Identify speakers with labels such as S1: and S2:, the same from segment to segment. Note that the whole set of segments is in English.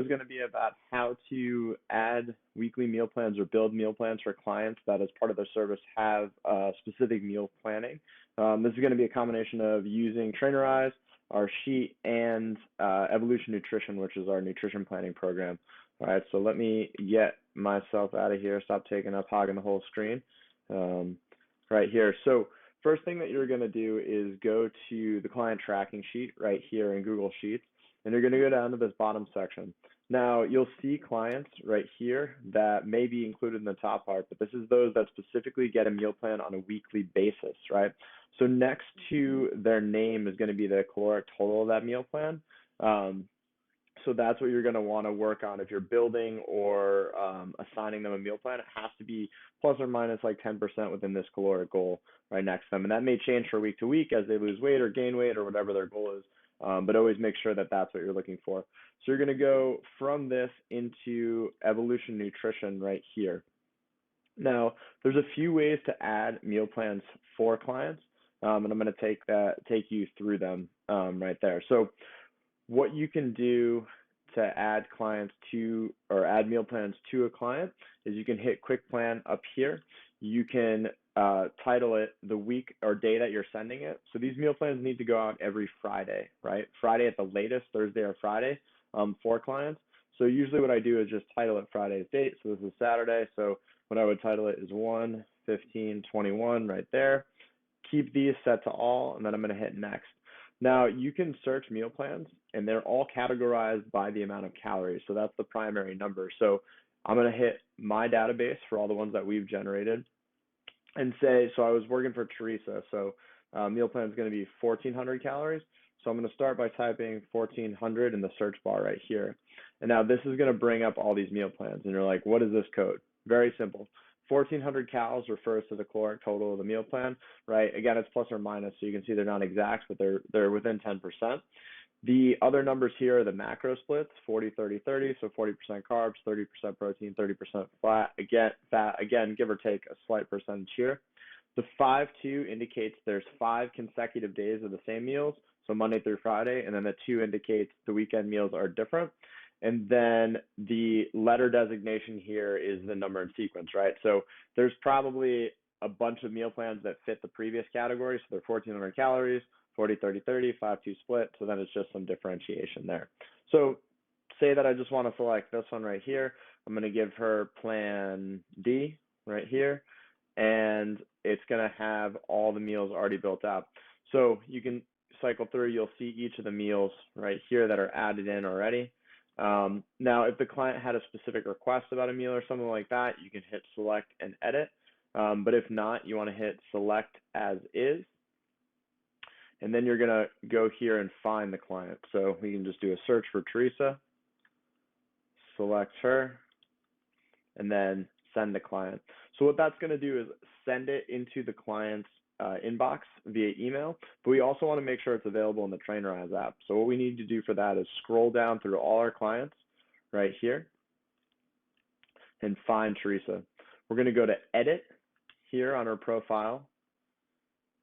S1: is going to be about how to add weekly meal plans or build meal plans for clients that as part of their service have specific meal planning. This is going to be a combination of using Trainerize, our sheet, and Evolution Nutrition, which is our nutrition planning program. All right, so let me get myself out of here, stop taking up hogging the whole screen right here. So first thing that you're going to do is go to the client tracking sheet right here in Google Sheets, and you're going to go down to this bottom section. Now, you'll see clients right here that may be included in the top part, but this is those that specifically get a meal plan on a weekly basis, right? So next to their name is going to be the caloric total of that meal plan. So that's what you're going to want to work on if you're building or assigning them a meal plan. It has to be plus or minus like 10% within this caloric goal right next to them. And that may change from week to week as they lose weight or gain weight or whatever their goal is. But always make sure that that's what you're looking for. So you're going to go from this into Evolution Nutrition right here. Now, there's a few ways to add meal plans for clients, and I'm going to take you through them right there. So what you can do to add clients to or add meal plans to a client is you can hit Quick Plan up here. You can title it the week or day that you're sending it. So these meal plans need to go out every Friday, right? Friday at the latest, Thursday or Friday for clients. So usually what I do is just title it Friday's date. So this is Saturday. So what I would title it is 1/15/21 right there. Keep these set to all, and then I'm going to hit next. Now, you can search meal plans, and they're all categorized by the amount of calories. So that's the primary number. So I'm going to hit my database for all the ones that we've generated and say, so I was working for Teresa. So meal plan is going to be 1,400 calories. So I'm going to start by typing 1,400 in the search bar right here. And now this is going to bring up all these meal plans. And you're like, what is this code? Very simple. 1,400 calories refers to the caloric total of the meal plan, right? Again, it's plus or minus, so you can see they're not exact, but they're within 10%. The other numbers here are the macro splits, 40-30-30, so 40% carbs, 30% protein, 30% fat, again, give or take a slight percentage here. The 5-2 indicates there's 5 consecutive days of the same meals, so Monday through Friday, and then the 2 indicates the weekend meals are different. And then the letter designation here is the number and sequence, right? So there's probably a bunch of meal plans that fit the previous category. So they're 1,400 calories, 40-30-30, 5-2 split. So then it's just some differentiation there. So say that I just want to select this one right here. I'm going to give her plan D right here. And it's going to have all the meals already built out. So you can cycle through. You'll see each of the meals right here that are added in already. Now, if the client had a specific request about a meal or something like that, you can hit select and edit. But if not, you want to hit select as is. And then you're going to go here and find the client. So we can just do a search for Teresa, select her, and then send the client. So what that's going to do is send it into the client's inbox via email, but we also want to make sure it's available in the Trainerize app. So what we need to do for that is scroll down through all our clients right here and find Teresa. We're going to go to edit here on her profile,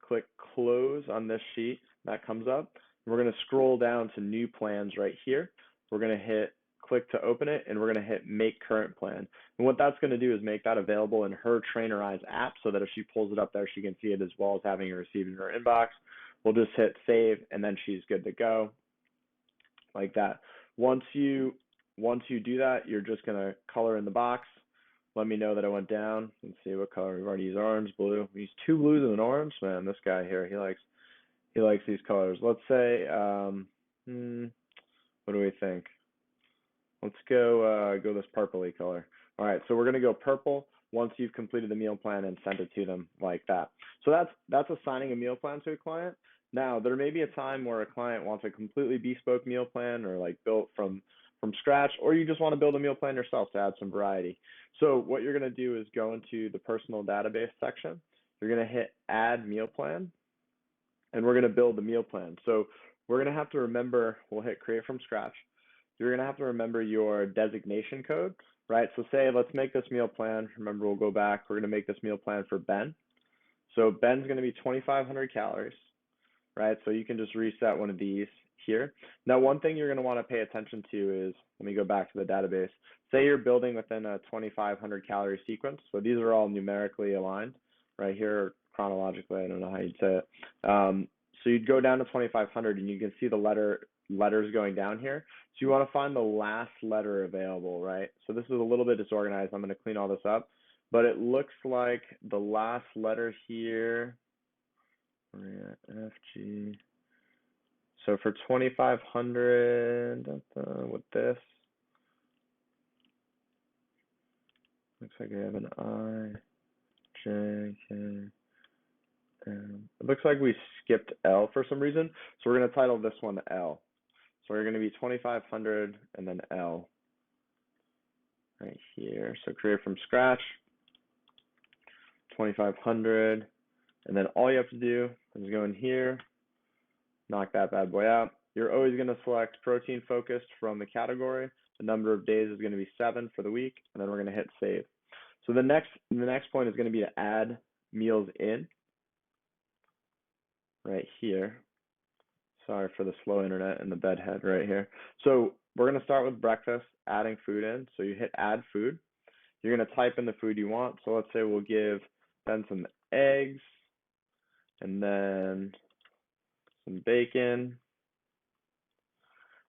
S1: click close on this sheet that comes up. We're going to scroll down to new plans right here. We're going to hit click to open it, and we're going to hit make current plan. And what that's going to do is make that available in her Trainerize app so that if she pulls it up there, she can see it as well as having it received in her inbox. We'll just hit save, and then she's good to go like that. Once you do that, you're just going to color in the box. Let me know that I went down. Let's see what color. We've already used orange, blue. We used 2 blues and an orange. Man, this guy here, he likes these colors. Let's say, what do we think? Let's go this purpley color. All right, so we're going to go purple once you've completed the meal plan and sent it to them like that. So that's assigning a meal plan to a client. Now, there may be a time where a client wants a completely bespoke meal plan or like built from scratch, or you just want to build a meal plan yourself to add some variety. So what you're going to do is go into the personal database section. You're going to hit add meal plan, and we're going to build the meal plan. So we're going to have to remember, we'll hit create from scratch. You're going to have to remember your designation code, right? So say, let's make this meal plan. Remember, we'll go back. We're going to make this meal plan for Ben. So Ben's going to be 2,500 calories, right? So you can just reset one of these here. Now, one thing you're going to want to pay attention to is, let me go back to the database. Say you're building within a 2,500 calorie sequence. So these are all numerically aligned right here, chronologically. I don't know how you'd say it. So you'd go down to 2,500 and you can see the letters going down here. So you want to find the last letter available, right? So this is a little bit disorganized. I'm going to clean all this up. But it looks like the last letter here, F, G. So for 2,500, with this, looks like I have an I, J, K, M. It looks like we skipped L for some reason. So we're going to title this one L. So we're going to be 2,500 and then L right here. So create from scratch, 2,500. And then all you have to do is go in here, knock that bad boy out. You're always going to select protein focused from the category. The number of days is going to be 7 for the week, and then we're going to hit save. So the next point is going to be to add meals in right here. Sorry for the slow internet and the bedhead right here. So we're going to start with breakfast, adding food in. So you hit add food. You're going to type in the food you want. So let's say we'll give Ben some eggs and then some bacon.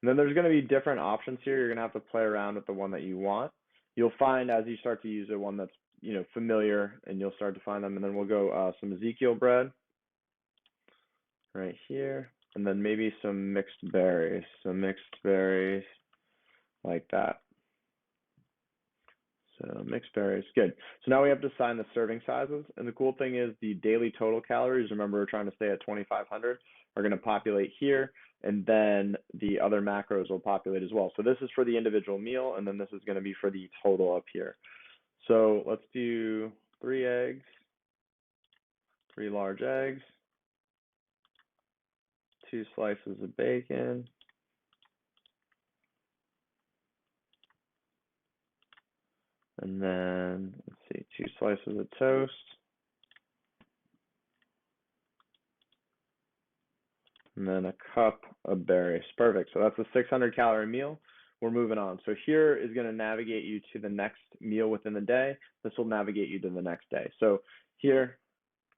S1: And then there's going to be different options here. You're going to have to play around with the one that you want. You'll find as you start to use it one that's familiar, and you'll start to find them. And then we'll go some Ezekiel bread right here, and then maybe some mixed berries. So mixed berries like that. So mixed berries, good. So now we have to assign the serving sizes. And the cool thing is the daily total calories, remember we're trying to stay at 2,500, are going to populate here. And then the other macros will populate as well. So this is for the individual meal, and then this is going to be for the total up here. So let's do 3 eggs, 3 large eggs, 2 slices of bacon, and then, let's see, 2 slices of toast, and then a cup of berries. Perfect. So that's a 600 calorie meal. We're moving on. So here is going to navigate you to the next meal within the day. This will navigate you to the next day. So here,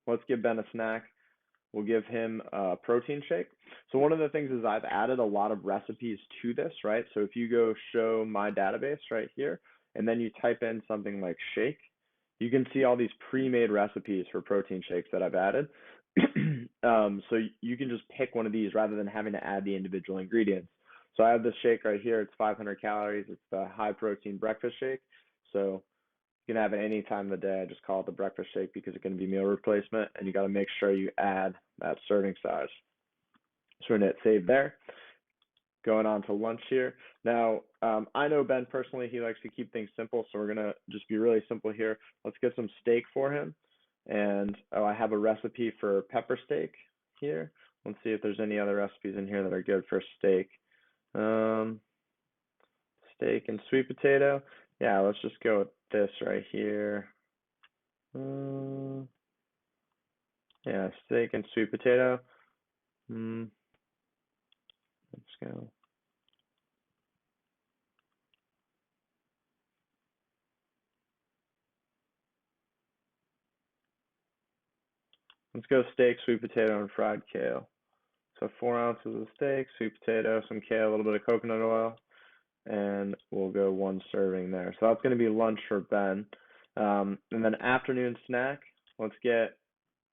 S1: let's give Ben a snack. We'll give him a protein shake. So one of the things is I've added a lot of recipes to this, right? So if you go show my database right here, and then you type in something like shake, you can see all these pre-made recipes for protein shakes that I've added. So you can just pick one of these rather than having to add the individual ingredients. So I have this shake right here. It's 500 calories. It's the high protein breakfast shake. So you can have it any time of the day. I just call it the breakfast shake because it's going to be meal replacement, and you got to make sure you add that serving size. So we're going to hit save there. Going on to lunch here. Now, I know Ben personally, he likes to keep things simple, so we're going to just be really simple here. Let's get some steak for him. And I have a recipe for pepper steak here. Let's see if there's any other recipes in here that are good for steak. Steak and sweet potato. Yeah, let's just go with this right here. Yeah, steak and sweet potato. Let's go. Let's go steak, sweet potato, and fried kale. So 4 ounces of steak, sweet potato, some kale, a little bit of coconut oil, and we'll go 1 serving there. So that's going to be lunch for Ben. And then afternoon snack, let's get,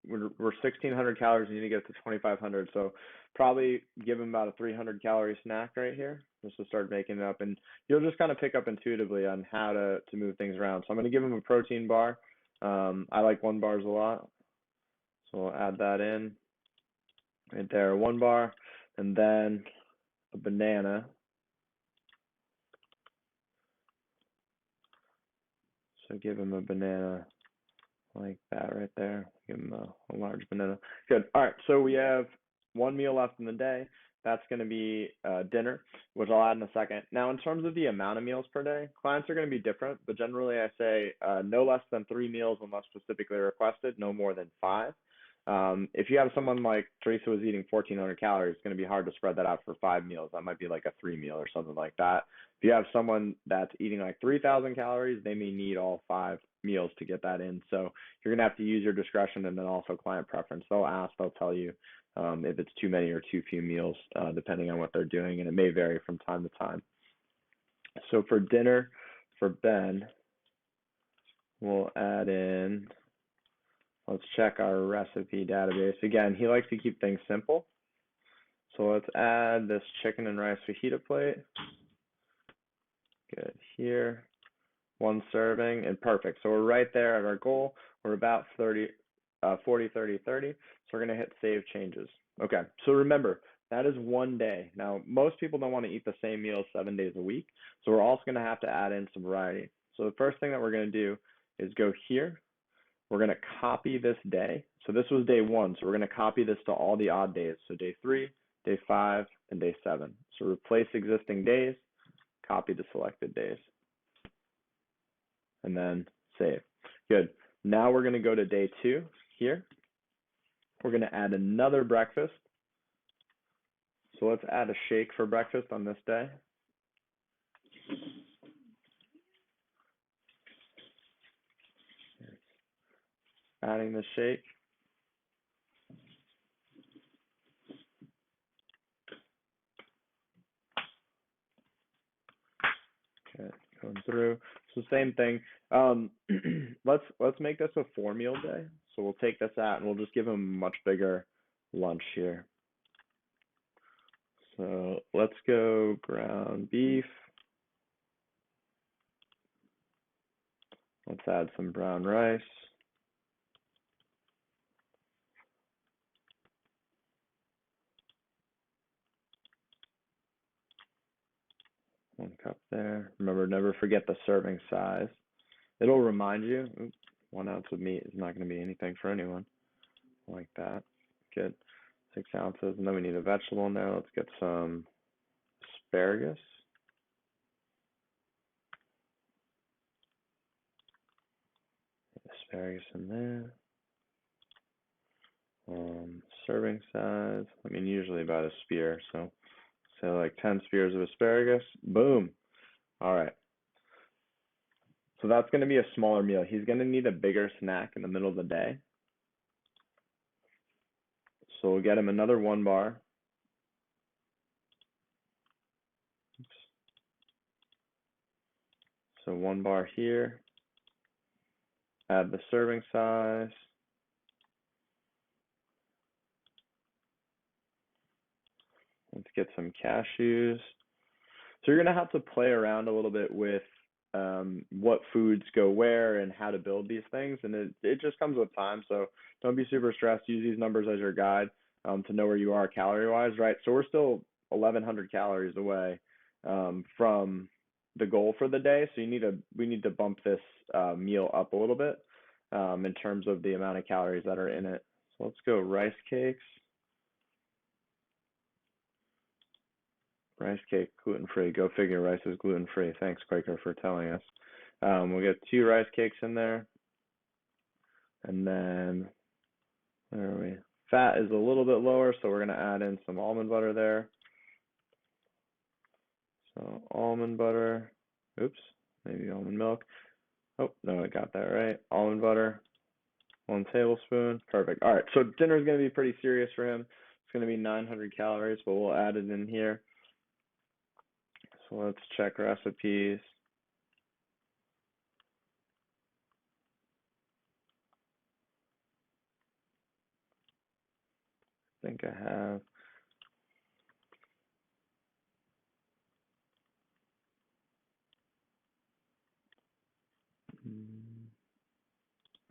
S1: we're 1,600 calories, you need to get to 2,500. So probably give him about a 300 calorie snack right here, just to start making it up. And you'll just kind of pick up intuitively on how to move things around. So I'm going to give him a protein bar. I like 1 bars a lot. So we'll add that in right there, 1 bar, and then a banana. So give him a banana like that right there. Give him a large banana. Good. All right. So we have 1 meal left in the day. That's going to be dinner, which I'll add in a second. Now, in terms of the amount of meals per day, clients are going to be different, but generally I say no less than 3 meals unless specifically requested, no more than 5. If you have someone like Teresa was eating 1,400 calories, it's going to be hard to spread that out for 5 meals. That might be like a 3 meal or something like that. If you have someone that's eating like 3,000 calories, they may need all 5 meals to get that in. So you're going to have to use your discretion and then also client preference. They'll ask, they'll tell you if it's too many or too few meals, depending on what they're doing, and it may vary from time to time. So for dinner, for Ben, we'll add in, let's check our recipe database. Again, he likes to keep things simple. So let's add this chicken and rice fajita plate. Good, here, 1 serving, and perfect. So we're right there at our goal. We're about 40, 30, 30. So we're gonna hit save changes. Okay, so remember, that is 1 day. Now, most people don't want to eat the same meal 7 days a week. So we're also gonna have to add in some variety. So the first thing that we're gonna do is go here. We're gonna copy this day. So this was day 1. So we're gonna copy this to all the odd days. So day 3, day 5, and day 7. So replace existing days, copy the selected days, and then save. Good. Now we're gonna go to day 2 here. We're gonna add another breakfast. So let's add a shake for breakfast on this day. Adding the shake. Okay, going through. So same thing. Let's make this a 4-meal day. So we'll take this out and we'll just give him a much bigger lunch here. So let's go ground beef. Let's add some brown rice. One cup there. Remember, never forget the serving size. It'll remind you. Oops, 1 ounce of meat is not going to be anything for anyone. Like that. Good. 6 ounces. And then we need a vegetable in there. Let's get some asparagus. Asparagus in there. Serving size. I mean, usually about a spear. So like 10 spears of asparagus. Boom. All right. So that's going to be a smaller meal. He's going to need a bigger snack in the middle of the day. So we'll get him another 1 bar. Oops. So 1 bar here. Add the serving size. Let's get some cashews. So you're going to have to play around a little bit with what foods go where and how to build these things. And it just comes with time. So don't be super stressed. Use these numbers as your guide to know where you are calorie-wise, right? So we're still 1,100 calories away from the goal for the day. So we need to bump this meal up a little bit in terms of the amount of calories that are in it. So let's go rice cakes. Rice cake, gluten-free. Go figure, rice is gluten-free. Thanks, Quaker, for telling us. We'll get 2 rice cakes in there. And then, where are we? Fat is a little bit lower, so we're going to add in some almond butter there. So almond butter. Oops, maybe almond milk. Oh, no, I got that right. Almond butter, 1 tablespoon. Perfect. All right, so dinner is going to be pretty serious for him. It's going to be 900 calories, but we'll add it in here. So let's check recipes. I think I have.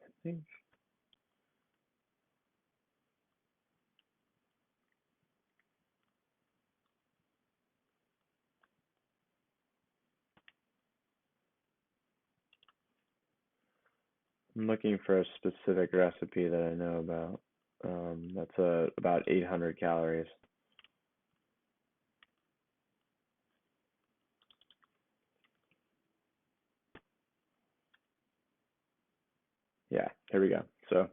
S1: I think. I'm looking for a specific recipe that I know about. That's about 800 calories. Yeah, here we go. So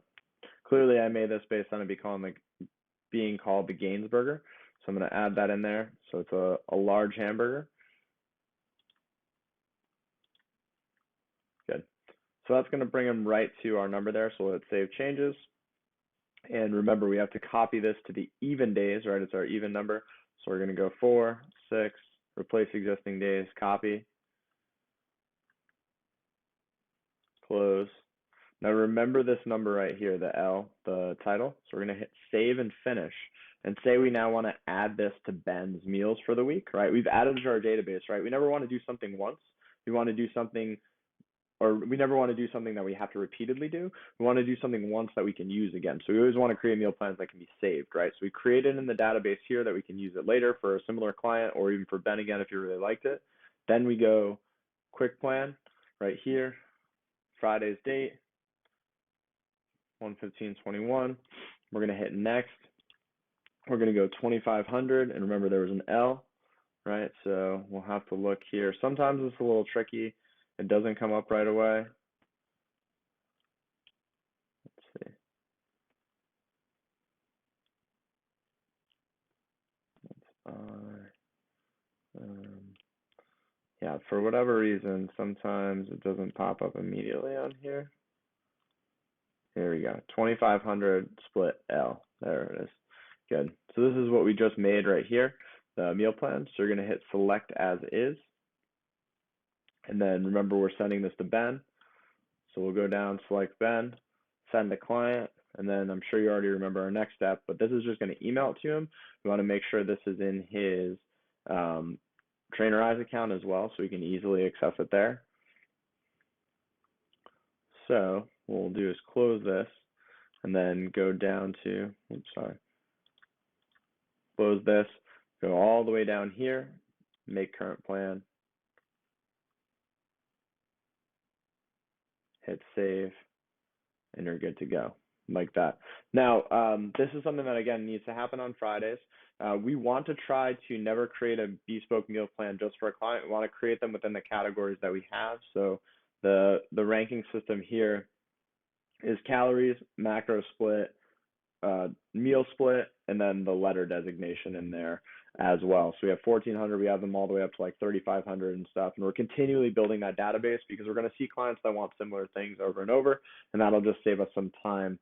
S1: clearly I made this based on it being called the Gaines burger. So I'm going to add that in there. So it's a large hamburger. Good. So that's going to bring them right to our number there. So let's save changes. And remember, we have to copy this to the even days, right? It's our even number. So we're going to go 4, 6, replace existing days, copy, close. Now remember this number right here, the L, the title. So we're going to hit save and finish. And say we now want to add this to Ben's meals for the week, right? We've added it to our database, right? We never want to do something once. We want to do something, or we never want to do something that we have to repeatedly do. We want to do something once that we can use again. So we always want to create meal plans that can be saved, right? So we create it in the database here that we can use it later for a similar client or even for Ben again if you really liked it. Then we go quick plan right here, Friday's date, 1/15/21. We're going to hit next. We're going to go 2,500, and remember there was an L, right? So we'll have to look here. Sometimes it's a little tricky. It doesn't come up right away. Let's see. Yeah, for whatever reason, sometimes it doesn't pop up immediately on here. Here we go, 2,500 split L. There it is. Good. So this is what we just made right here, the meal plan. So you're going to hit select as is. And then remember, we're sending this to Ben. So we'll go down, select Ben, send to client, and then I'm sure you already remember our next step, but this is just going to email it to him. We want to make sure this is in his Trainerize account as well, so we can easily access it there. So what we'll do is close this and then go down to, close this, go all the way down here, make current plan, hit save, and you're good to go like that. Now, this is something that, again, needs to happen on Fridays. We want to try to never create a bespoke meal plan just for a client. We want to create them within the categories that we have. So the ranking system here is calories, macro split, meal split, and then the letter designation in there as well. So we have 1,400, we have them all the way up to like 3,500 and stuff. And we're continually building that database because we're going to see clients that want similar things over and over, and that'll just save us some time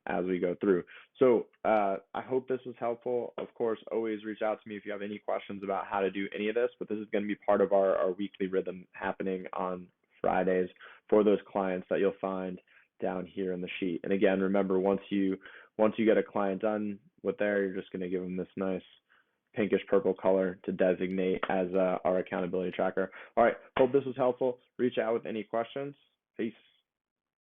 S1: as we go through. So I hope this was helpful. Of course, always reach out to me if you have any questions about how to do any of this, but this is going to be part of our weekly rhythm happening on Fridays for those clients that you'll find down here in the sheet. And again, remember, once you get a client done with there, you're just going to give them this nice pinkish purple color to designate as our accountability tracker. All right, hope this was helpful. Reach out with any questions. Peace.